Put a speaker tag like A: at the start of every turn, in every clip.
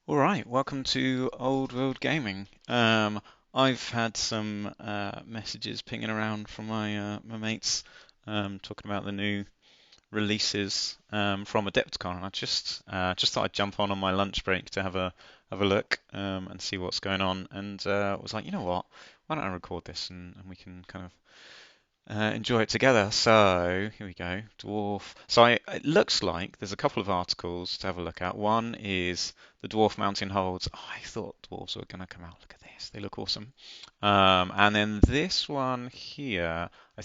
A: All right, welcome to Old World Gaming. I've had some messages pinging around from my mates talking about the new releases from Adepticon, and I just thought I'd jump on my lunch break to have a look and see what's going on, and was like, you know what, why don't I record this and we can kind of enjoy it together. So here we go, Dwarf. It looks like there's a couple of articles to have a look at. One is the Dwarf mountain holds. Oh, I thought dwarves were going to come out. Look at this, they look awesome. And then this one here, I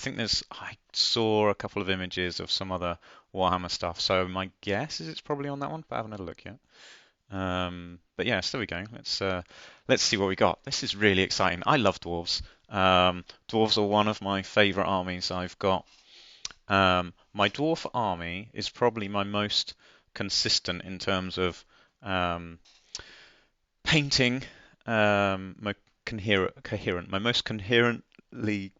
A: saw a couple of images of some other Warhammer stuff. So my guess is it's probably on that one, but I haven't had a look yet. But yes, there we go. Let's see what we got. This is really exciting. I love dwarves. Dwarves are one of my favorite armies I've got. My dwarf army is probably my most consistent in terms of um, painting. My my most coherently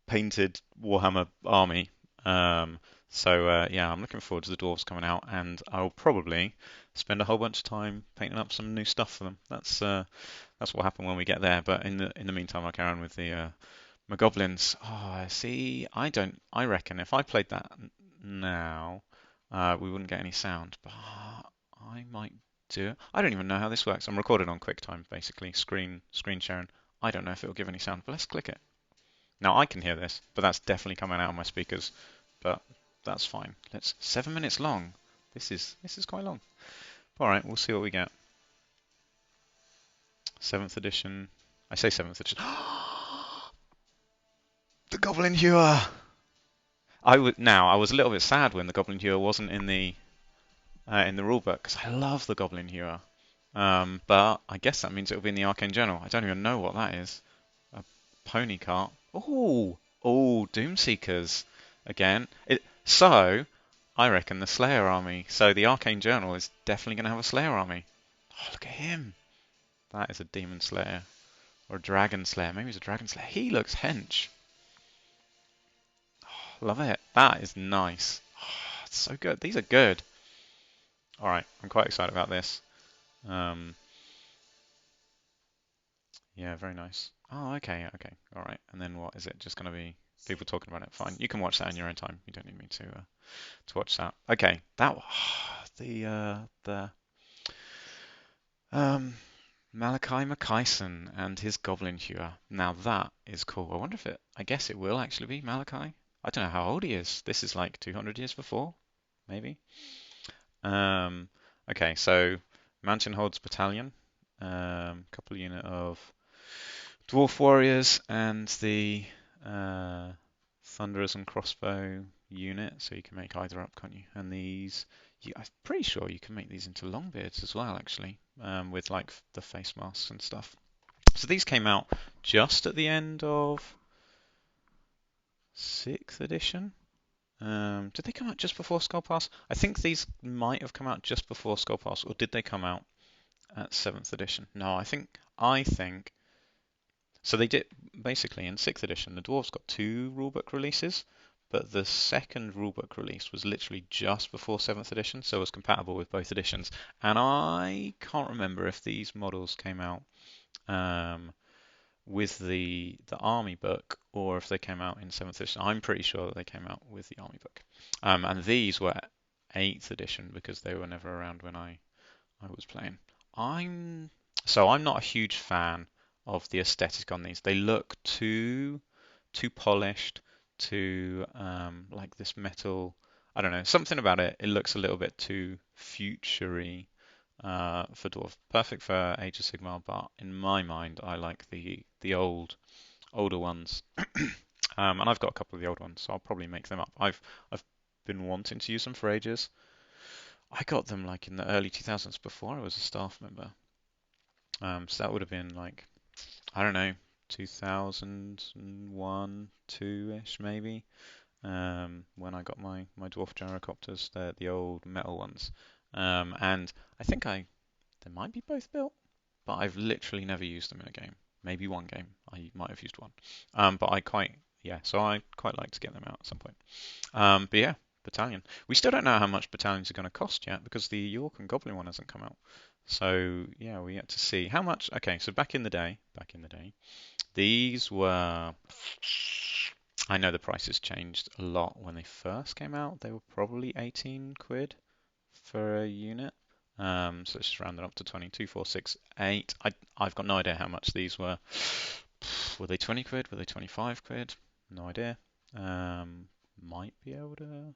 A: painted Warhammer army. Um, yeah, I'm looking forward to the dwarves coming out, and I'll probably spend a whole bunch of time painting up some new stuff for them. That's what happened when we get there. But in the meantime, I'll carry on with the my goblins. Oh, see, I reckon if I played that now, we wouldn't get any sound. But I might do it. I don't even know how this works. I'm recorded on QuickTime, basically, screen sharing. I don't know if it'll give any sound, but let's click it. Now I can hear this, but that's definitely coming out of my speakers. But that's fine. Let's 7 minutes long. This is quite long. All right, we'll see what we get. Seventh edition. I say seventh edition. The Goblin Hewer. I was a little bit sad when the Goblin Hewer wasn't in the rulebook because I love the Goblin Hewer. But I guess that means it'll be in the Arcane Journal. I don't even know what that is. A pony cart. Oh, Doomseekers again. I reckon the Slayer army. So the Arcane Journal is definitely going to have a Slayer army. Oh, look at him. That is a Demon Slayer or a Dragon Slayer. Maybe he's a Dragon Slayer. He looks hench. Oh, love it. That is nice. Oh, it's so good. These are good. All right, I'm quite excited about this. Um, yeah, very nice. Oh, okay. All right. And then what is it? Just going to be people talking about it? Fine. You can watch that in your own time. You don't need me to watch that. Okay. The um Malachi Mackayson and his Goblin Hewer. Now that is cool. I guess it will actually be Malachi. I don't know how old he is. This is like 200 years before, maybe. Um, okay, so Mountain Holds Battalion, couple unit of Dwarf Warriors and the Thunderers and Crossbow unit. So you can make either up, can't you? And I'm pretty sure you can make these into Longbeards as well, actually, with like the face masks and stuff. So these came out just at the end of 6th edition. Did they come out just before Skull Pass? I think these might have come out just before Skull Pass, or did they come out at 7th edition? No, I think so. They did basically in 6th edition. The Dwarves got two rulebook releases, but the second rulebook release was literally just before 7th edition, so it was compatible with both editions. And I can't remember if these models came out um, with the army book or if they came out in 7th edition. I'm pretty sure that they came out with the army book. And these were 8th edition because they were never around when I was playing. I'm I'm not a huge fan of the aesthetic on these. They look too polished, too like this metal. I don't know, something about it. It looks a little bit too futury for Dwarf. Perfect for Age of Sigmar, but in my mind, I like the older ones. And I've got a couple of the old ones, so I'll probably make them up. I've been wanting to use them for ages. I got them like in the early 2000s before I was a staff member. So that would have been like, I don't know, 2001, 2-ish maybe, when I got my dwarf gyrocopters, the old metal ones. And I think they might be both built, but I've literally never used them in a game. Maybe one game I might have used one. But I quite like to get them out at some point. But yeah, battalion. We still don't know how much battalions are going to cost yet because the York and Goblin one hasn't come out. So yeah, we yet to see how much. Okay, so back in the day, these were. I know the prices changed a lot when they first came out. They were probably 18 quid for a unit. So let's just round it up to 22, 4, 6, 8. I've got no idea how much these were. Were they 20 quid? Were they 25 quid? No idea. Might be able to.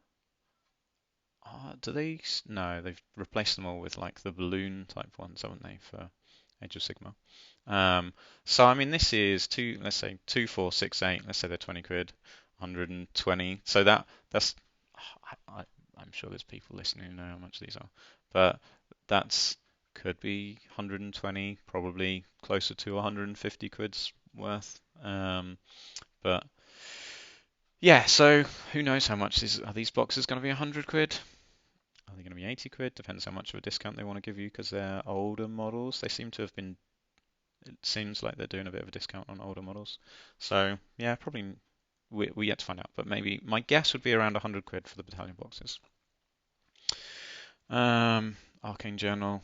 A: Do they? No, they've replaced them all with like the balloon type ones, haven't they, for Age of Sigmar? So I mean, this is two. Let's say 2, 4, 6, 8. Let's say they're 20 quid, 120. So that's. I'm sure there's people listening who know how much these are, but that's could be 120, probably closer to 150 quid's worth. But yeah, so who knows how much are these boxes going to be 100 quid? Are they going to be 80 quid? Depends how much of a discount they want to give you because they're older models. They seem to have been, it seems like they're doing a bit of a discount on older models. So yeah, probably we yet to find out, but maybe my guess would be around 100 quid for the battalion boxes. Arcane Journal.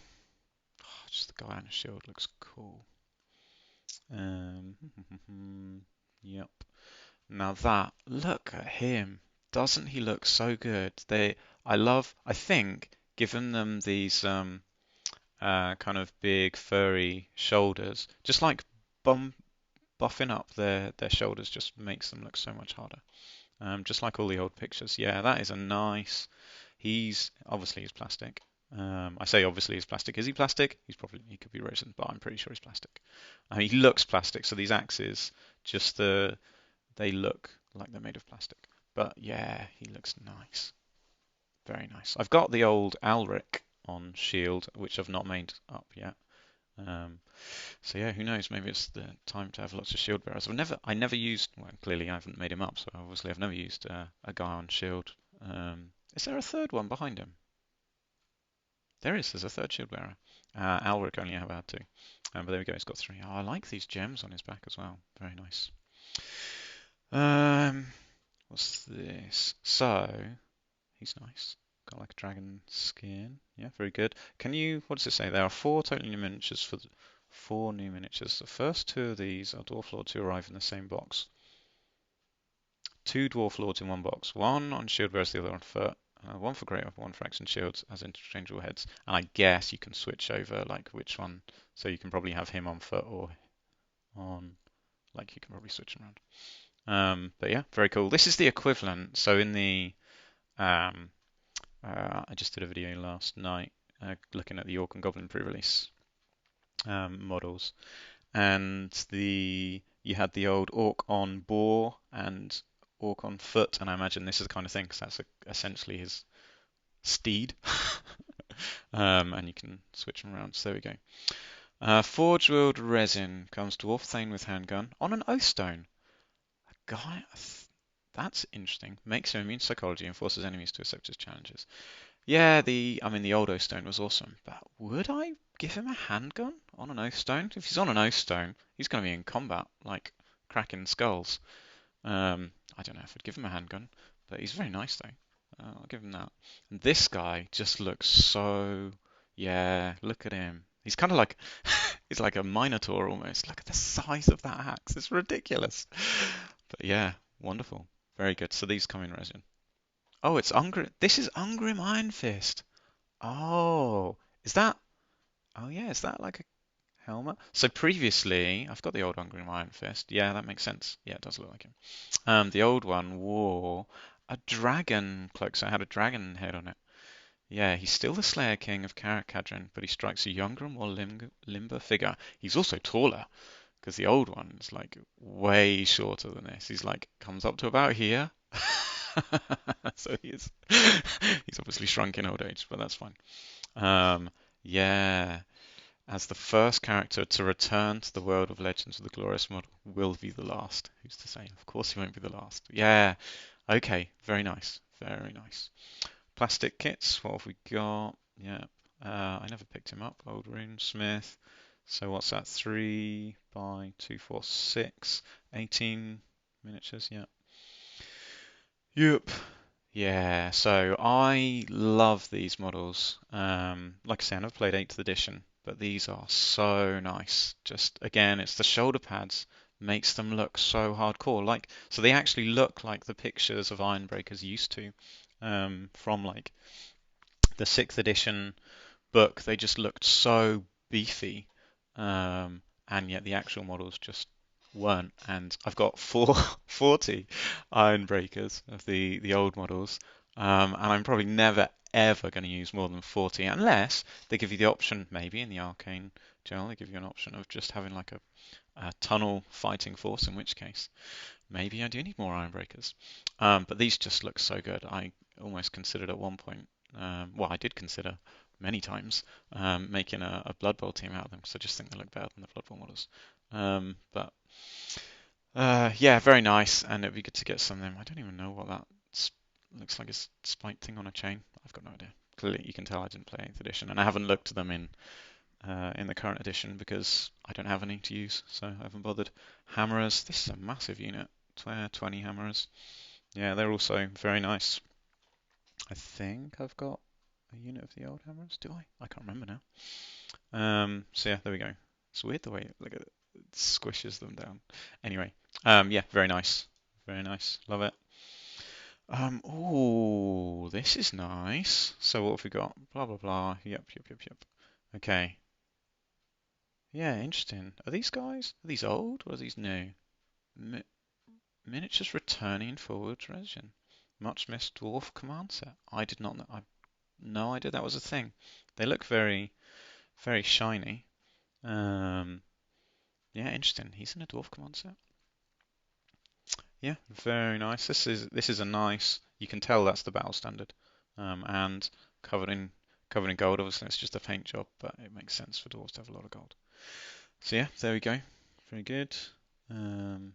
A: Oh, just the guy on the shield looks cool. Um, yep. Now that, look at him. Doesn't he look so good? I think, given them these kind of big furry shoulders, just like bum buffing up their shoulders just makes them look so much harder. Just like all the old pictures. Yeah, that is a nice. He's plastic. I say obviously he's plastic. Is he plastic? He could be resin, but I'm pretty sure he's plastic. He looks plastic. So these axes, they look like they're made of plastic. But yeah, he looks nice. Very nice. I've got the old Alric on Shield, which I've not made up yet. Um, so yeah, who knows? Maybe it's the time to have lots of shield bearers. I never used. Well, clearly I haven't made him up, so obviously I've never used a guy on shield. Is there a third one behind him? There is. There's a third shield bearer. Alric only ever had two, but there we go. He's got three. Oh, I like these gems on his back as well. Very nice. Um, what's this? So he's nice. Got like a dragon skin. Yeah, very good. What does it say? There are four total new miniatures for four new miniatures. The first two of these are Dwarf Lords who arrive in the same box. Two Dwarf Lords in one box. One on shield bearers, the other on foot. One for Great one for action shields as interchangeable heads. And I guess you can switch over like which one. So you can probably have him on foot or on, like you can probably switch them around. But yeah, very cool. This is the equivalent. So in the um, I just did a video last night looking at the Orc and Goblin pre-release models, and you had the old Orc on boar and Orc on foot, and I imagine this is the kind of thing because that's essentially his steed, and you can switch them around. So there we go. Forge World Resin comes Dwarf Thane with handgun on an Oathstone. A guy, that's interesting. Makes him immune to psychology and forces enemies to accept his challenges. Yeah, the old Oathstone was awesome, but would I give him a handgun on an Oathstone? If he's on an Oathstone, he's going to be in combat, like cracking skulls. I don't know if I'd give him a handgun, but he's very nice though. I'll give him that. And this guy just looks so, yeah, look at him. He's kind of like, he's like a Minotaur almost. Look at the size of that axe. It's ridiculous. But yeah, wonderful. Very good. So these come in resin. Oh, it's Ungrim. This is Ungrim Iron Fist. Oh, is that? Oh yeah, is that like a helmet? So previously, I've got the old Ungrim Iron Fist. Yeah, that makes sense. Yeah, it does look like him. The old one wore a dragon cloak, so it had a dragon head on it. Yeah, he's still the Slayer King of Karak-Kadrin, but he strikes a younger and more limber figure. He's also taller, because the old one is like way shorter than this. He's like comes up to about here. So he's obviously shrunk in old age, but that's fine. Um, yeah, as the first character to return to the world of Legends with the Glorious model will be the last. Who's to say? Of course he won't be the last. Yeah, okay, very nice, very nice. Plastic kits, what have we got? Yeah, I never picked him up. Old Runesmith. So what's that? 3 by 2, 4, 6, 18 miniatures. Yeah. Yep. Yeah, so I love these models. Like I said, I've played 8th edition, but these are so nice. Just again, it's the shoulder pads makes them look so hardcore. Like, so they actually look like the pictures of Ironbreakers used to, from like the 6th edition book. They just looked so beefy, and yet the actual models just weren't. And I've got 40 iron breakers of the old models, and I'm probably never ever going to use more than 40 unless they give you the option, maybe in the arcane journal, they give you an option of just having like a tunnel fighting force, in which case maybe I do need more iron breakers. But these just look so good. I almost considered at one point, well, I did consider many times making a Blood Bowl team out of them because I just think they look better than the Blood Bowl models. But yeah, very nice, and it'd be good to get some of them. I don't even know what that looks like. A spiked thing on a chain. I've got no idea. Clearly, you can tell I didn't play 8th edition, and I haven't looked at them in the current edition because I don't have any to use, so I haven't bothered. Hammerers. This is a massive unit. 20 hammerers. Yeah, they're also very nice. I think I've got a unit of the old hammerers. Do I? I can't remember now. So yeah, there we go. It's weird the way look at it, it squishes them down. Anyway, yeah, very nice. Very nice. Love it. Oh, this is nice. So what have we got? Blah blah blah. Yep. Okay. Yeah, interesting. Are these guys? Are these old or are these new? Mi Miniatures returning forward region. Much missed dwarf command set. I did not know. I no idea that was a thing. They look very shiny. Um, yeah, interesting. He's in a dwarf command set. Yeah, very nice. This is a nice. You can tell that's the battle standard, and covered in covered in gold. Obviously, it's just a paint job, but it makes sense for dwarves to have a lot of gold. So yeah, there we go. Very good. Um,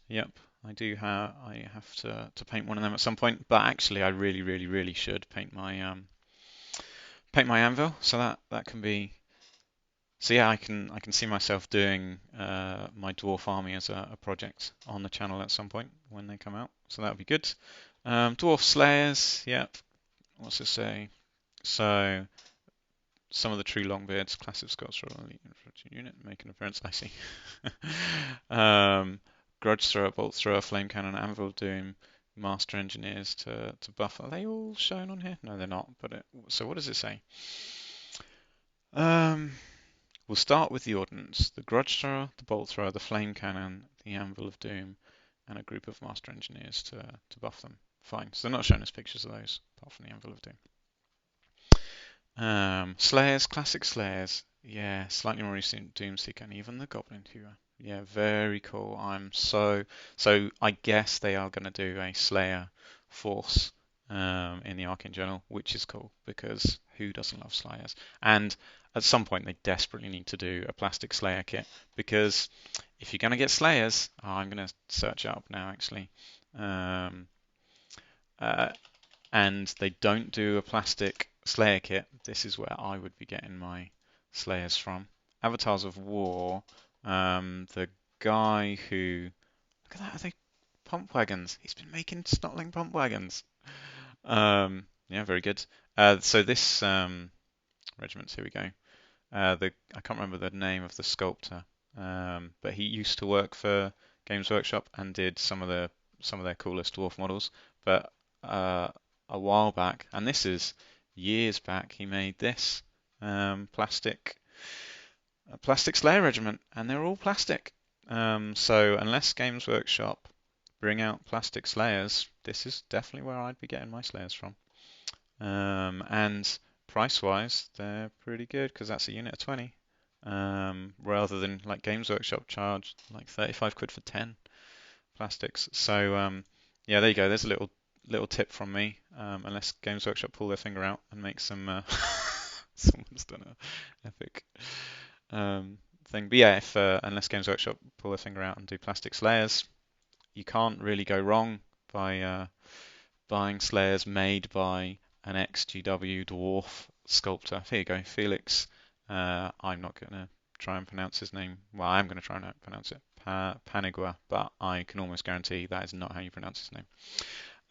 A: yep, I have to paint one of them at some point, but actually, I really should paint my anvil. So that can be. So yeah, I can see myself doing my dwarf army as a project on the channel at some point when they come out. So that would be good. Dwarf slayers, yep. What's it say? So some of the true longbeards, classic Scots Royal Elite Infantry unit, make an appearance. I see. Grudge thrower, bolt thrower, flame cannon, anvil doom, master engineers to buff. Are they all shown on here? No, they're not. But so what does it say? Um, We'll start with the ordnance, the grudge thrower, the bolt thrower, the flame cannon, the anvil of doom, and a group of master engineers to buff them. Fine. So they're not showing us pictures of those, apart from the anvil of doom. Slayers, classic Slayers. Yeah, slightly more recent Doomseeker, and even the Goblin Hero. Yeah, very cool. So I guess they are going to do a Slayer force in the Arcane Journal, which is cool because who doesn't love Slayers? And at some point they desperately need to do a plastic Slayer kit because if you're going to get Slayers, I'm going to search it up now actually. Um, uh, and they don't do a plastic Slayer kit, this is where I would be getting my Slayers from. Avatars of War, the guy who, look at that, are they pump wagons? He's been making Snotling pump wagons. Yeah, very good. So this regiment, here we go. I can't remember the name of the sculptor, but he used to work for Games Workshop and did some of their coolest dwarf models. But uh, a while back, and this is years back, he made this plastic a plastic Slayer regiment, and they're all plastic. So unless Games Workshop bring out plastic Slayers, this is definitely where I'd be getting my Slayers from. And price-wise, they're pretty good because that's a unit of 20. Rather than like Games Workshop charge like 35 quid for 10 plastics. So yeah, there you go. There's a little tip from me. Unless Games Workshop pull their finger out and make some someone's done a epic thing. But yeah, if unless Games Workshop pull their finger out and do plastic Slayers, you can't really go wrong by buying Slayers made by an ex-GW dwarf sculptor. Here you go, Felix. I'm not going to try and pronounce his name. Well, I'm going to try and pronounce it. Panigua, but I can almost guarantee that is not how you pronounce his name.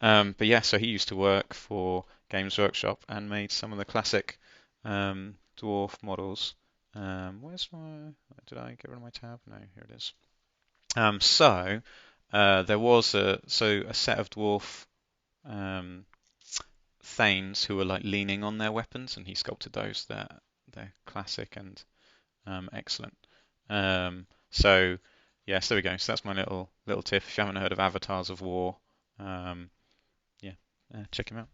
A: But yeah, so he used to work for Games Workshop and made some of the classic dwarf models. Where's my? Did I get rid of my tab? No, here it is. So there was a set of dwarf um, thanes who were like leaning on their weapons, and he sculpted those. They're classic and excellent. So yes, there we go. So that's my little tip. If you haven't heard of Avatars of War, um, yeah, check him out.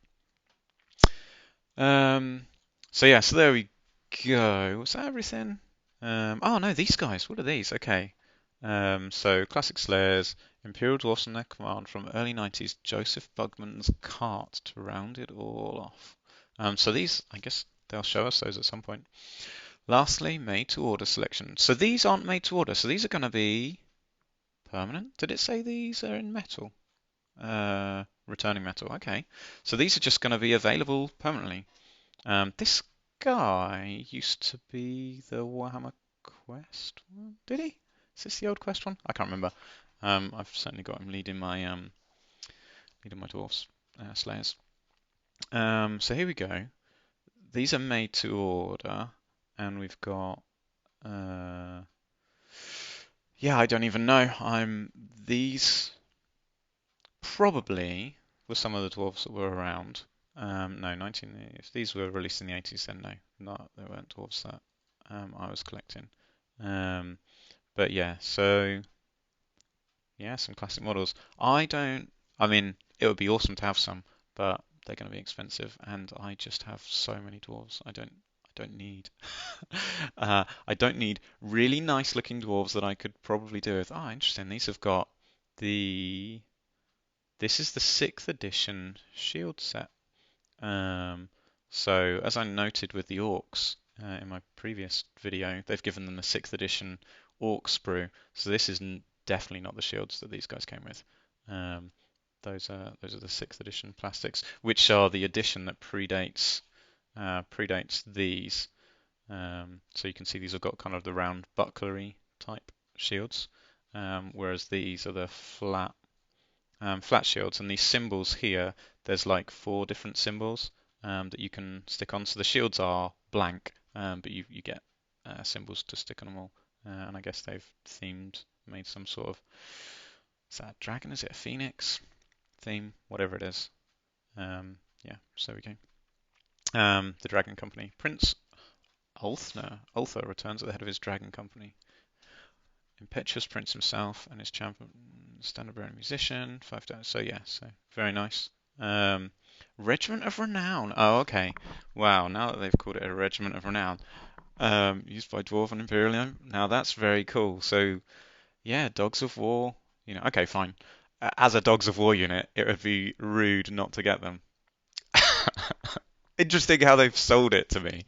A: Um, so yeah, so there we go. Was that everything? Oh no, these guys. What are these? Okay. So classic Slayers, Imperial Dwarfs on their command from early 90s Joseph Bugman's cart to round it all off. So these, I guess they'll show us those at some point. Lastly, made to order selection. So these aren't made to order. So these are going to be permanent. Did it say these are in metal? Returning metal. Okay. So these are just going to be available permanently. This guy used to be the Warhammer Quest one. Did he? Is this the old Quest one? I can't remember. I've certainly got him leading my dwarfs, slayers. So here we go. These are made to order, and we've got. Yeah, I don't even know. These probably were some of the dwarves that were around. No, 19. If these were released in the 80s, then no, not they weren't dwarves that I was collecting. Um, but yeah, so yeah, some classic models. I don't. I mean, it would be awesome to have some, but they're going to be expensive, and I just have so many dwarves. I don't need. I don't need really nice looking dwarves that I could probably do with. Ah, interesting. These have got the. This is the 6th edition shield set. Um, so as I noted with the orcs in my previous video, they've given them a 6th edition orc sprue. So this is definitely not the shields that these guys came with. Um, those are the 6th edition plastics, which are the edition that predates these. So you can see these have got kind of the round bucklery type shields, whereas these are the flat shields. And these symbols here, there's like 4 different symbols that you can stick on. So the shields are blank, but you get symbols to stick on them all. And I guess they've made some sort of, is that a dragon? Is it a phoenix theme? Whatever it is. Yeah, so we go. The Dragon Company. Prince Ulthar returns at the head of his Dragon Company. Impetuous Prince himself and his champion, standard-bearing musician, 5 down. So yeah, so very nice. Um, Regiment of Renown. Oh, okay. Wow. Now that they've called it a Regiment of Renown, used by Dwarven Imperium. Now that's very cool. So yeah, Dogs of War. Okay, fine. As a Dogs of War unit, it would be rude not to get them. Interesting how they've sold it to me.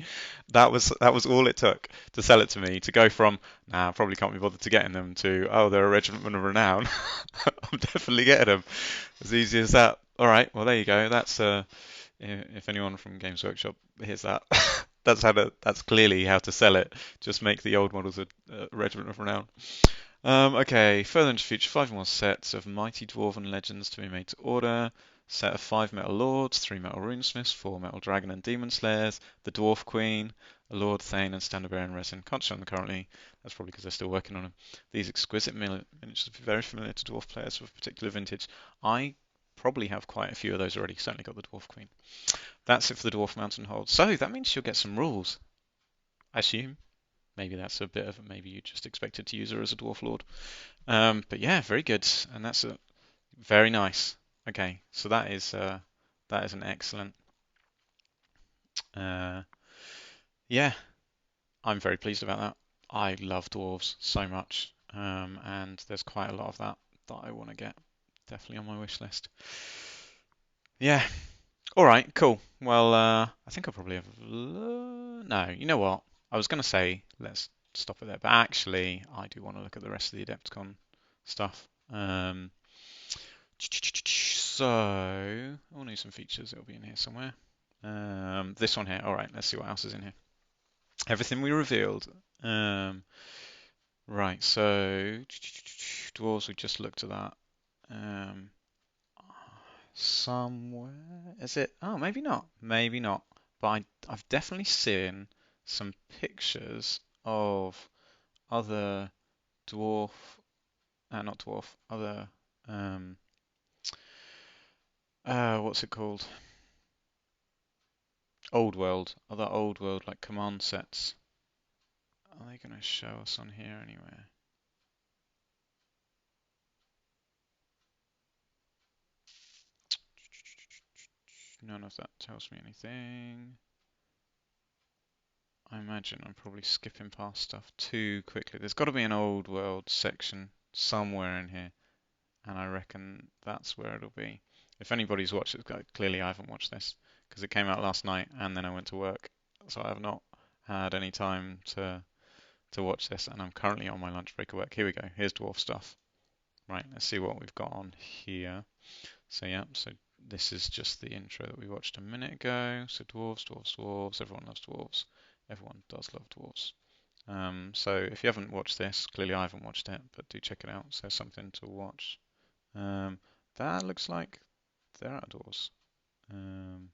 A: That was all it took to sell it to me to go from nah, I probably can't be bothered to getting them to oh, they're a regiment of renown. I'm definitely getting them. As easy as that. All right, well there you go. That's if anyone from Games Workshop hears that, that's clearly how to sell it. Just make the old models a regiment of renown. Okay, further into the future, 5 more sets of mighty dwarven legends to be made to order. Set of 5 metal lords, 3 metal runesmiths, 4 metal dragon and demon slayers, the dwarf queen, a lord thane and standard bearer and resin. Can't show them currently. That's probably because they're still working on them. These exquisite miniatures will be very familiar to dwarf players of a particular vintage. I probably have quite a few of those already. Certainly got the dwarf queen. That's it for the dwarf mountain hold. So that means you'll get some rules. I assume. Maybe that's a bit of maybe you just expected to use her as a dwarf lord. But yeah, very good, and that's very nice. Okay, so that is an excellent. Uh, yeah, I'm very pleased about that. I love dwarves so much, and there's quite a lot of that I want to get. Definitely on my wish list. Yeah. All right. Cool. Well, I think I probably have. No, you know what? I was gonna say let's stop it there, but actually, I do want to look at the rest of the Adepticon stuff. So, I'll need some features. It'll be in here somewhere. This one here. All right. Let's see what else is in here. Everything we revealed. Right. So, dwarves. We just looked at that. Um, somewhere. Is it? Oh, maybe not. Maybe not. But I've definitely seen some pictures of other dwarf, not dwarf, other, um, what's it called? Old world, other old world like command sets. Are they going to show us on here anywhere? None of that tells me anything. I imagine I'm probably skipping past stuff too quickly. There's got to be an old world section somewhere in here, and I reckon that's where it'll be. If anybody's watched it, clearly I haven't watched this because it came out last night and then I went to work, so I have not had any time to watch this, and I'm currently on my lunch break at work. Here we go. Here's dwarf stuff. Right, let's see what we've got on here. So yeah, so this is just the intro that we watched a minute ago. So dwarves, dwarves, dwarves. Everyone loves dwarves. Everyone does love dwarves. So if you haven't watched this, clearly I haven't watched it, but do check it out. So something to watch. Um, that looks like they're outdoors. And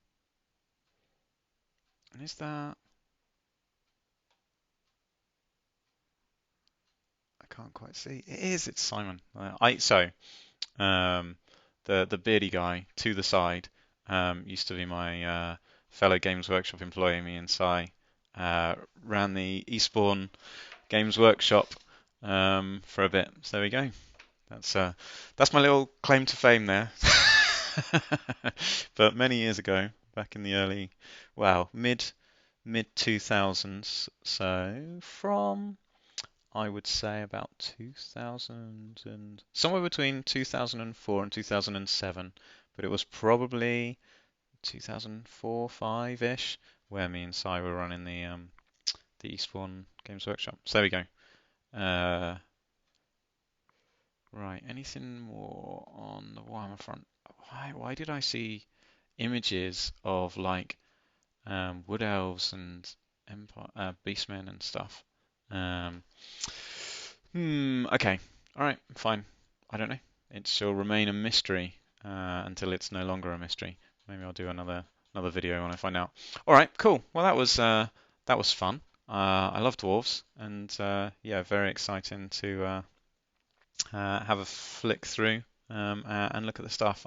A: is that? I can't quite see. It is. It's Simon. Um, the beardy guy to the side used to be my fellow Games Workshop employee. Me and Si ran the Eastbourne Games Workshop for a bit. So there we go. That's my little claim to fame there. But many years ago, back in the early, wow, mid 2000s. So from I would say about 2000 and somewhere between 2004 and 2007, but it was probably 2004, 5-ish, where me and Si were running the Eastbourne Games Workshop. So there we go. Uh, right, anything more on the Warhammer front? Why did I see images of like wood elves and Empire beastmen and stuff? Um, okay. All right. Fine. I don't know. It shall remain a mystery until it's no longer a mystery. Maybe I'll do another video when I find out. All right. Cool. Well, that was fun. I love dwarves, and yeah, very exciting to have a flick through and look at the stuff.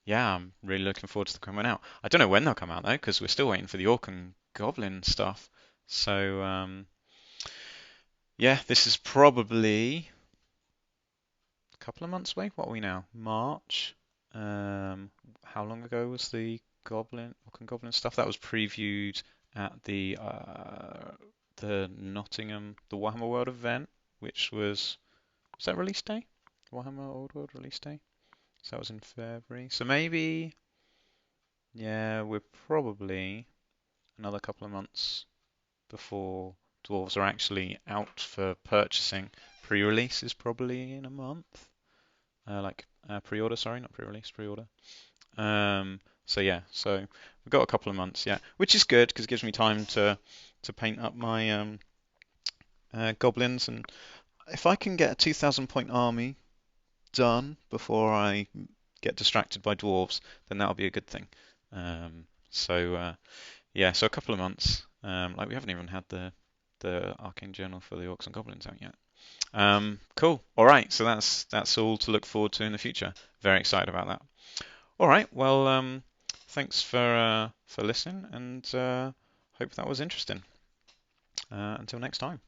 A: Yeah, I'm really looking forward to them coming out. I don't know when they'll come out though, because we're still waiting for the orc and goblin stuff. So yeah, this is probably couple of months away. What are we now? March. How long ago was the Orc and Goblin stuff? That was previewed at the Nottingham, the Warhammer World event, which was that release day? Warhammer Old World release day. So that was in February. So maybe, yeah, we're probably another couple of months before Dwarves are actually out for purchasing. Pre-release is probably in a month. Pre-order, sorry, not pre-release, pre-order. So yeah, so we've got a couple of months, yeah, which is good because it gives me time to paint up my goblins, and if I can get a 2,000 point army done before I get distracted by dwarves, then that'll be a good thing. So yeah, so a couple of months. Like we haven't even had the Arcane Journal for the Orcs and Goblins out yet. Cool. All right. So that's all to look forward to in the future. Very excited about that. All right. Well, thanks for listening, and hope that was interesting. Until next time.